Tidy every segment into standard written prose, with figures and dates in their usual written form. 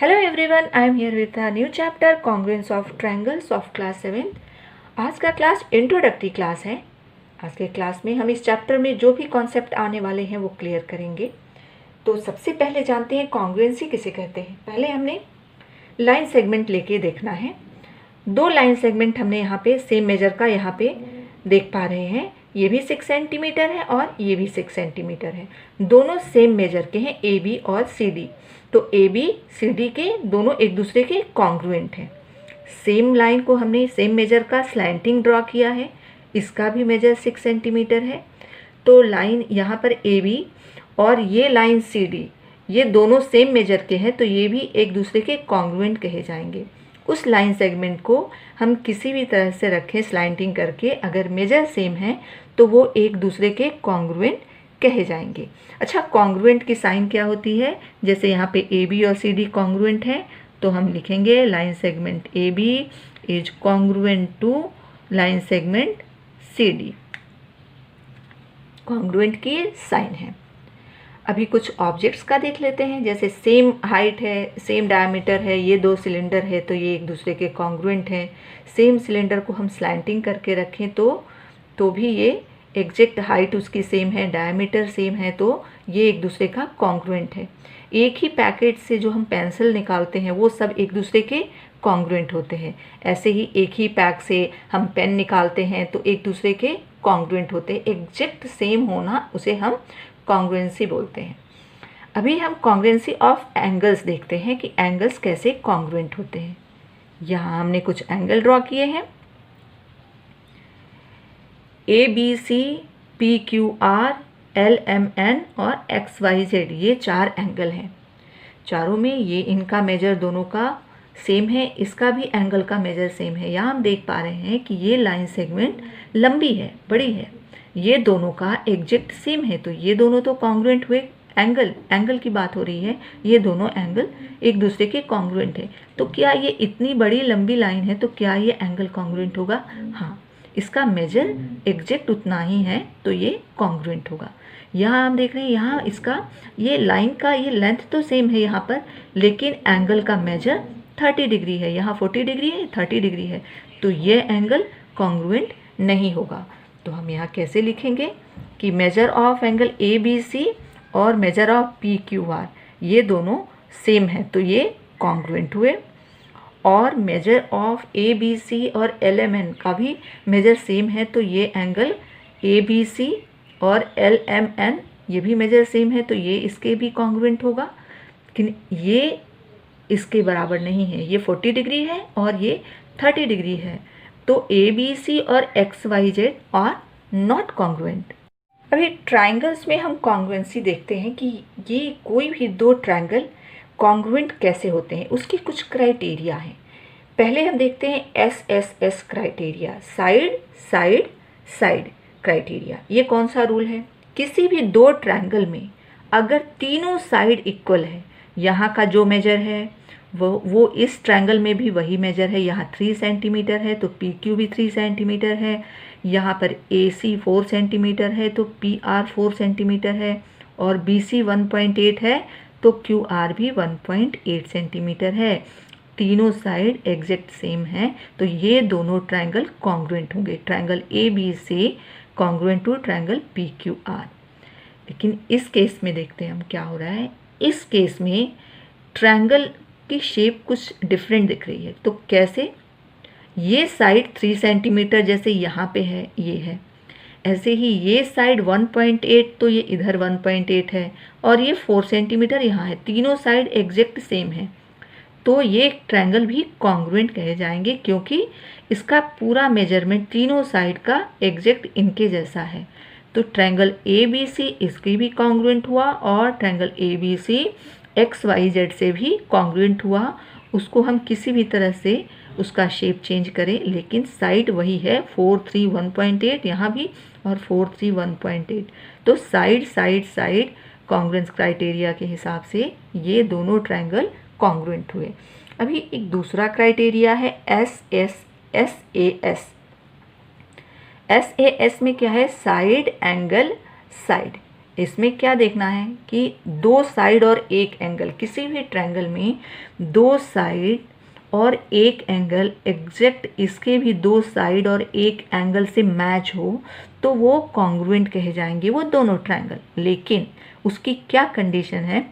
Hello everyone, I am here with a new chapter congruence of triangles of class 7। आज का class introductory class है। आज के class में हम इस चैप्टर में जो भी कॉन्सेप्ट आने वाले हैं वो क्लियर करेंगे। तो सबसे पहले जानते हैं कॉन्ग्रुएंसी किसे कहते हैं। पहले हमने लाइन सेगमेंट लेके देखना है। दो लाइन सेगमेंट हमने यहाँ पे सेम मेजर का यहाँ पे देख पा रहे हैं। ये भी 6 सेंटीमीटर है और ये भी 6 सेंटीमीटर है। दोनों सेम मेजर के हैं, ए बी और सी डी। तो ए बी सी डी के दोनों एक दूसरे के कॉन्ग्रुएंट हैं। सेम लाइन को हमने सेम मेजर का स्लैंटिंग ड्रॉ किया है। इसका भी मेजर 6 सेंटीमीटर है। तो लाइन यहाँ पर ए बी और ये लाइन सी डी, ये दोनों सेम मेजर के हैं, तो ये भी एक दूसरे के कॉन्ग्रुएंट कहे जाएंगे। उस लाइन सेगमेंट को हम किसी भी तरह से रखें स्लैंटिंग करके, अगर मेजर सेम है तो वो एक दूसरे के कॉन्ग्रुएंट कहे जाएंगे। अच्छा, कॉन्ग्रुएंट की साइन क्या होती है? जैसे यहाँ पे ए बी और सी डी कॉन्ग्रुएंट है, तो हम लिखेंगे line segment A B is congruent to line segment C D. Congruent की साइन है। अभी कुछ ऑब्जेक्ट्स का देख लेते हैं। जैसे सेम हाइट है, सेम डायमीटर है, ये दो सिलेंडर है तो ये एक दूसरे के कॉन्ग्रुएंट हैं। सेम सिलेंडर को हम स्लैंटिंग करके रखें तो भी ये एग्जैक्ट हाइट उसकी सेम है, डायमीटर सेम है, तो ये एक दूसरे का कॉन्ग्रुएंट है। एक ही पैकेट से जो हम पेंसिल निकालते हैं वो सब एक दूसरे के कॉन्ग्रुएंट होते हैं। ऐसे ही एक ही पैक से हम पेन निकालते हैं तो एक दूसरे के कॉन्ग्रुएंट होते हैं। एग्जैक्ट सेम होना उसे हम कॉन्ग्रुएंसी बोलते हैं। अभी हम कॉन्ग्रुएंसी ऑफ एंगल्स देखते हैं कि एंगल्स कैसे कॉन्ग्रुएंट होते हैं। यहाँ हमने कुछ एंगल ड्रॉ किए हैं। A B C, P Q R, L M N और एक्स वाई जेड, ये 4 एंगल हैं। चारों में ये इनका मेजर दोनों का सेम है, इसका भी एंगल का मेजर सेम है। यहाँ हम देख पा रहे हैं कि ये लाइन सेगमेंट लंबी है, बड़ी है, ये दोनों का एग्जैक्ट सेम है, तो ये दोनों तो कॉन्ग्रुएंट हुए। एंगल की बात हो रही है, ये दोनों एंगल एक दूसरे के कॉन्ग्रुएंट है। तो क्या ये इतनी बड़ी लंबी लाइन है तो क्या ये एंगल कॉन्ग्रुएंट होगा? हाँ, इसका मेजर एग्जैक्ट उतना ही है तो ये कॉन्ग्रुएंट होगा। यहाँ हम देख रहे हैं, यहाँ इसका ये लाइन का ये लेंथ तो सेम है यहाँ पर, लेकिन एंगल का मेजर 30 डिग्री है। यहाँ 40 डिग्री है, 30 डिग्री है, तो ये एंगल कॉन्ग्रुएंट नहीं होगा। तो हम यहाँ कैसे लिखेंगे कि measure of angle A B C और measure of P Q R, ये दोनों सेम है तो ये कॉन्ग्रुएंट हुए। और measure of A B C और एल एम एन का भी मेजर सेम है तो ये एंगल ए बी सी और एल एम एन, ये भी मेजर सेम है तो ये इसके भी कॉन्ग्रुएंट होगा। लेकिन ये इसके बराबर नहीं है, ये 40 डिग्री है और ये 30 डिग्री है, तो ए बी सी और X Y Z are not congruent. अभी ट्राइंगल्स में हम कॉन्ग्रुएंसी देखते हैं कि ये कोई भी दो ट्राइंगल कॉन्ग्रुएंट कैसे होते हैं, उसकी कुछ क्राइटेरिया हैं। पहले हम देखते हैं S S S criteria, side side side criteria. ये कौन सा रूल है? किसी भी दो ट्राइंगल में अगर तीनों साइड इक्वल है, यहाँ का जो मेजर है वो इस ट्रायंगल में भी वही मेजर है। यहाँ 3 सेंटीमीटर है तो पी क्यू भी 3 सेंटीमीटर है। यहाँ पर ए सी 4 सेंटीमीटर है तो पी आर 4 सेंटीमीटर है, और बी सी 1.8 है तो क्यू आर भी 1.8 सेंटीमीटर है। तीनों साइड एग्जैक्ट सेम है तो ये दोनों ट्रायंगल कॉन्ग्रुएंट होंगे। Triangle A B C congruent to triangle P Q R. लेकिन इस केस में देखते हैं हम क्या हो रहा है। इस केस में ट्रायंगल की शेप कुछ डिफरेंट दिख रही है। तो कैसे? ये साइड 3 सेंटीमीटर जैसे यहाँ पे है, ये है, ऐसे ही ये साइड 1.8 तो ये इधर 1.8 है, और ये 4 सेंटीमीटर यहाँ है। तीनों साइड एग्जैक्ट सेम है तो ये ट्रायंगल भी कॉन्ग्रुएंट कहे जाएंगे, क्योंकि इसका पूरा मेजरमेंट तीनों साइड का एग्जैक्ट इनके जैसा है। तो ट्रायंगल ए बी सी इसकी भी कॉन्ग्रुएंट हुआ, और triangle A B C X Y Z से भी कॉन्ग्रुएंट हुआ। उसको हम किसी भी तरह से उसका शेप चेंज करें, लेकिन साइड वही है, 4 3 1.8 यहाँ भी और 4 3 1.8। तो side side side congruence criteria के हिसाब से ये दोनों ट्रायंगल कॉन्ग्रुएंट हुए। अभी एक दूसरा क्राइटेरिया है S S S A S. S A S में क्या है? Side angle side. इसमें क्या देखना है कि दो साइड और एक एंगल, किसी भी ट्रायंगल में दो साइड और एक एंगल एग्जैक्ट इसके भी दो साइड और एक एंगल से मैच हो तो वो कॉन्ग्रुएंट कहे जाएंगे वो दोनों ट्रायंगल। लेकिन उसकी क्या कंडीशन है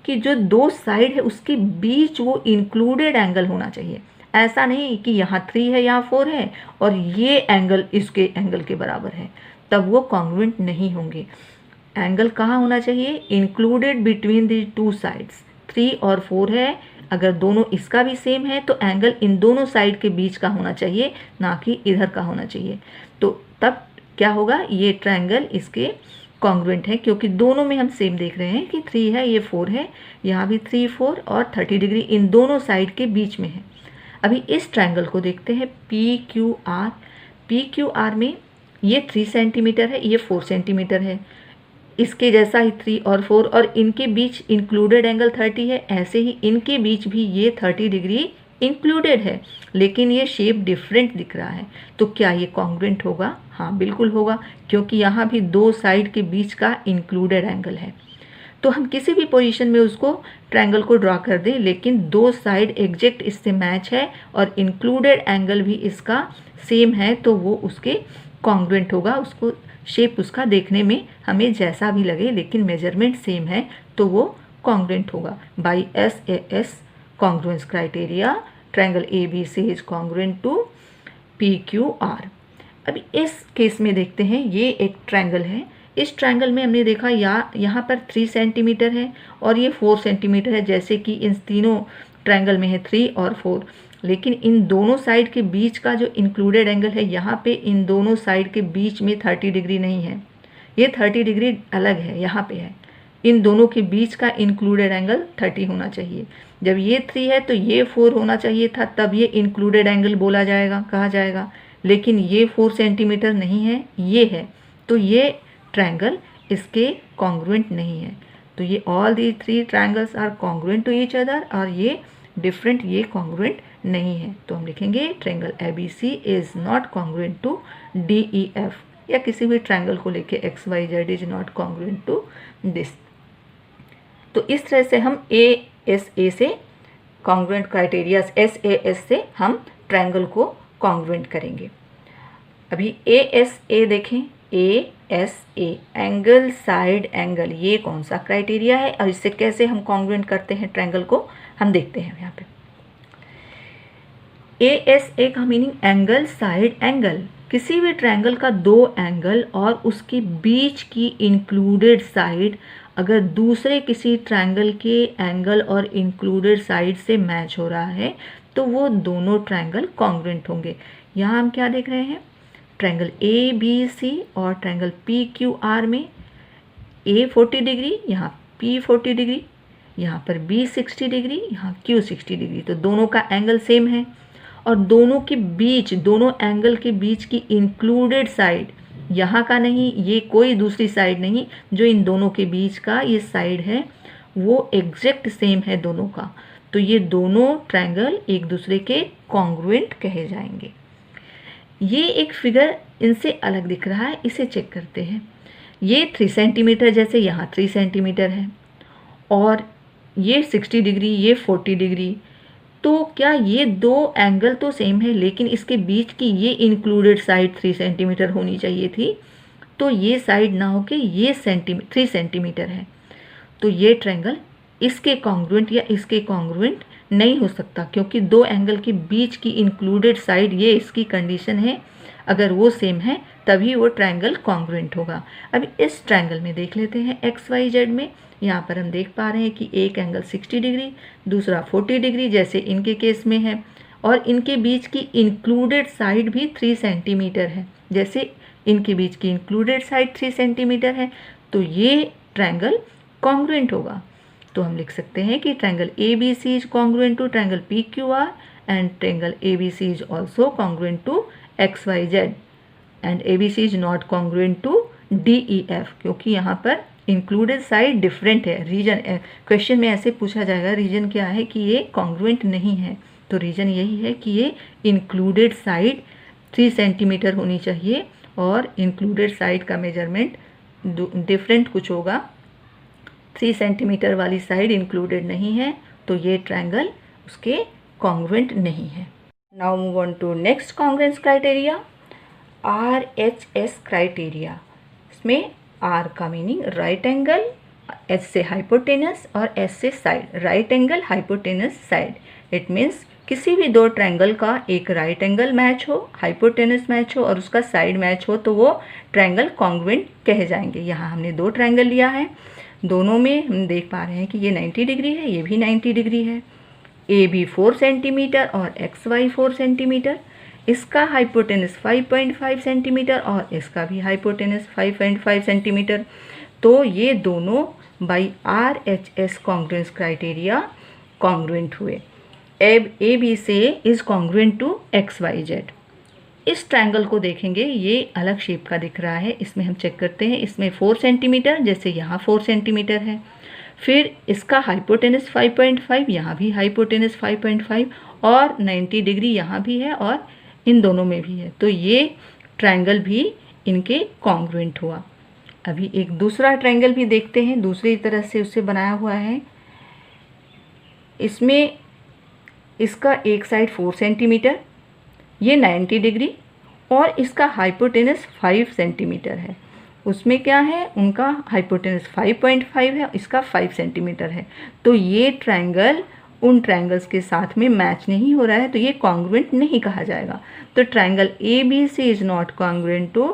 कि जो दो साइड है उसके बीच वो इंक्लूडेड एंगल होना चाहिए। ऐसा नहीं कि यहाँ 3 है यहाँ 4 है और ये एंगल इसके एंगल के बराबर है, तब वो कॉन्ग्रुएंट नहीं होंगे। एंगल कहाँ होना चाहिए? Included between the two sides. 3 और 4 है, अगर दोनों इसका भी सेम है तो एंगल इन दोनों साइड के बीच का होना चाहिए, ना कि इधर का होना चाहिए। तो तब क्या होगा? ये ट्रायंगल इसके कॉन्ग्रुएंट है, क्योंकि दोनों में हम सेम देख रहे हैं कि 3 है ये 4 है, यहाँ भी 3 4 और 30 डिग्री इन दोनों साइड के बीच में है। अभी इस ट्रायंगल को देखते हैं PQR। PQR में ये 3 सेंटीमीटर है, ये 4 सेंटीमीटर है, इसके जैसा ही 3 और 4 और इनके बीच इंक्लूडेड एंगल 30 है। ऐसे ही इनके बीच भी ये 30 डिग्री इंक्लूडेड है, लेकिन ये शेप डिफरेंट दिख रहा है। तो क्या ये कॉन्ग्रुएंट होगा? हाँ बिल्कुल होगा, क्योंकि यहाँ भी दो साइड के बीच का इंक्लूडेड एंगल है। तो हम किसी भी पोजीशन में उसको ट्रायंगल को ड्रॉ कर दें, लेकिन दो साइड एग्जैक्ट इससे मैच है और इंक्लूडेड एंगल भी इसका सेम है, तो वो उसके कॉन्ग्रुएंट होगा। उसको शेप उसका देखने में हमें जैसा भी लगे, लेकिन मेजरमेंट सेम है तो वो कॉन्ग्रुएंट होगा। By SAS congruence criteria triangle ABC is congruent to PQR। अभी इस केस में देखते हैं, ये एक ट्रायंगल है। इस ट्रायंगल में हमने देखा यहाँ पर 3 सेंटीमीटर है और ये 4 सेंटीमीटर है, जैसे कि इन तीनों ट्रायंगल में है 3 और 4। लेकिन इन दोनों साइड के बीच का जो इंक्लूडेड एंगल है, यहाँ पे इन दोनों साइड के बीच में 30 डिग्री नहीं है, ये 30 डिग्री अलग है, यहाँ पे है। इन दोनों के बीच का इंक्लूडेड एंगल 30 होना चाहिए। जब ये 3 है तो ये 4 होना चाहिए था, तब ये इंक्लूडेड एंगल बोला जाएगा, कहा जाएगा। लेकिन ये 4 सेंटीमीटर नहीं है, ये है, तो ये ट्रायंगल इसके कॉन्ग्रुएंट नहीं है। तो ये all the 3 triangles are congruent to each other, और ये डिफरेंट, ये कॉन्ग्रुएंट नहीं है। तो हम लिखेंगे triangle ABC is not congruent to DEF, या किसी भी ट्रायंगल को लेके XYZ is not congruent to this. तो इस तरह से हम ASA से कॉन्ग्रुएंट क्राइटेरिया SAS से हम ट्रायंगल को कॉन्ग्रुएंट करेंगे। अभी ASA देखें, ASA एंगल साइड एंगल, ये कौन सा क्राइटेरिया है और इससे कैसे हम कॉन्ग्रुएंट करते हैं ट्रायंगल को, हम देखते हैं यहाँ पे। ASA का मीनिंग एंगल साइड एंगल। किसी भी ट्रायंगल का दो एंगल और उसके बीच की इंक्लूडेड साइड अगर दूसरे किसी ट्रायंगल के एंगल और इंक्लूडेड साइड से मैच हो रहा है तो वो दोनों ट्रायंगल कॉन्ग्रुएंट होंगे। यहाँ हम क्या देख रहे हैं? ट्रायंगल ABC और ट्रायंगल PQR में A 40 डिग्री, यहाँ P 40 डिग्री, यहाँ पर B 60 डिग्री, यहाँ Q 60 डिग्री। तो दोनों का एंगल सेम है और दोनों के बीच, दोनों एंगल के बीच की इंक्लूडेड साइड, यहाँ का नहीं, ये कोई दूसरी साइड नहीं, जो इन दोनों के बीच का ये साइड है वो एग्जैक्ट सेम है दोनों का। तो ये दोनों ट्रायंगल एक दूसरे के कॉन्ग्रुएंट कहे जाएंगे। ये एक फिगर इनसे अलग दिख रहा है, इसे चेक करते हैं। ये 3 सेंटीमीटर, जैसे यहाँ 3 सेंटीमीटर है और ये 60 डिग्री, ये 40 डिग्री। तो क्या ये दो एंगल तो सेम है, लेकिन इसके बीच की ये इंक्लूडेड साइड 3 सेंटीमीटर होनी चाहिए थी, तो ये साइड ना होके ये 3 सेंटीमीटर है। तो ये ट्रायंगल इसके कॉन्ग्रुएंट या इसके कॉन्ग्रुएंट नहीं हो सकता, क्योंकि दो एंगल के बीच की इंक्लूडेड साइड, ये इसकी कंडीशन है, अगर वो सेम है तभी वो ट्रायंगल कॉन्ग्रुएंट होगा। अब इस ट्रायंगल में देख लेते हैं XYZ में। यहाँ पर हम देख पा रहे हैं कि एक एंगल 60 डिग्री, दूसरा 40 डिग्री, जैसे इनके केस में है, और इनके बीच की इंक्लूडेड साइड भी 3 सेंटीमीटर है, जैसे इनके बीच की इंक्लूडेड साइड 3 सेंटीमीटर है। तो ये ट्रायंगल कॉन्ग्रुएंट होगा। तो हम लिख सकते हैं कि triangle ABC is congruent to triangle PQR and triangle ABC is also congruent to XYZ and ABC is not congruent to DEF, क्योंकि यहाँ पर इंक्लूडेड साइड डिफरेंट है। रीजन क्वेश्चन में ऐसे पूछा जाएगा, रीजन क्या है कि ये कॉन्ग्रुएंट नहीं है, तो रीजन यही है कि ये इंक्लूडेड साइड 3 सेंटीमीटर होनी चाहिए और इंक्लूडेड साइड का मेजरमेंट डिफरेंट कुछ होगा, 3 सेंटीमीटर वाली साइड इंक्लूडेड नहीं है, तो ये ट्रायंगल उसके कॉन्ग्रुएंट नहीं है। Now move on to next congruence criteria, RHS criteria. इसमें R का मीनिंग राइट एंगल, H से हाइपोटेनस और S से side, right angle hypotenuse side. It means किसी भी दो ट्रायंगल का एक राइट एंगल मैच हो, हाइपोटेनस मैच हो और उसका साइड मैच हो तो वो ट्रायंगल कॉन्ग्रुएंट कहे जाएंगे। यहाँ हमने दो ट्रायंगल लिया है, दोनों में हम देख पा रहे हैं कि ये 90 डिग्री है, ये भी 90 डिग्री है। AB 4 सेंटीमीटर और XY 4 सेंटीमीटर, इसका हाइपोटेनस 5.5 सेंटीमीटर और इसका भी हाइपोटेनस 5.5 सेंटीमीटर। तो ये दोनों by RHS congruence criteria congruent हुए। AB से इज कॉन्ग्रुएंट टू XYZ। इस ट्रायंगल को देखेंगे, ये अलग शेप का दिख रहा है, इसमें हम चेक करते हैं, इसमें 4 सेंटीमीटर, जैसे यहाँ 4 सेंटीमीटर है, फिर इसका हाइपोटेनस 5.5, यहाँ भी हाइपोटेनस 5.5 और 90 डिग्री यहाँ भी है और इन दोनों में भी है, तो ये ट्रायंगल भी इनके कॉन्ग्रुएंट हुआ। अभी एक दूसरा ट्रायंगल भी देखते हैं, दूसरी तरह से उससे बनाया हुआ है। इसमें इसका एक साइड 4 सेंटीमीटर, ये 90 डिग्री और इसका हाइपोटेनस 5 सेंटीमीटर है। उसमें क्या है, उनका हाइपोटेनस 5.5 है, इसका 5 सेंटीमीटर है। तो ये ट्रायंगल उन ट्रायंगल्स के साथ में मैच नहीं हो रहा है, तो ये कॉन्ग्रुएंट नहीं कहा जाएगा। तो triangle ABC is not congruent to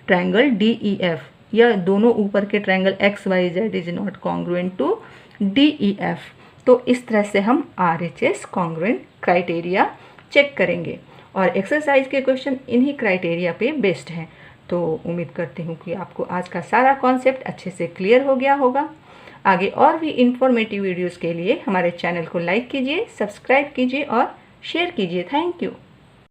triangle DEF, या दोनों ऊपर के triangle XYZ is not congruent to DEF। तो इस तरह से हम RHS कॉन्ग्रुएंट क्राइटेरिया चेक करेंगे और एक्सरसाइज के क्वेश्चन इन्हीं क्राइटेरिया पे बेस्ड हैं। तो उम्मीद करती हूँ कि आपको आज का सारा कॉन्सेप्ट अच्छे से क्लियर हो गया होगा। आगे और भी इंफॉर्मेटिव वीडियोस के लिए हमारे चैनल को लाइक कीजिए, सब्सक्राइब कीजिए और शेयर कीजिए। Thank you.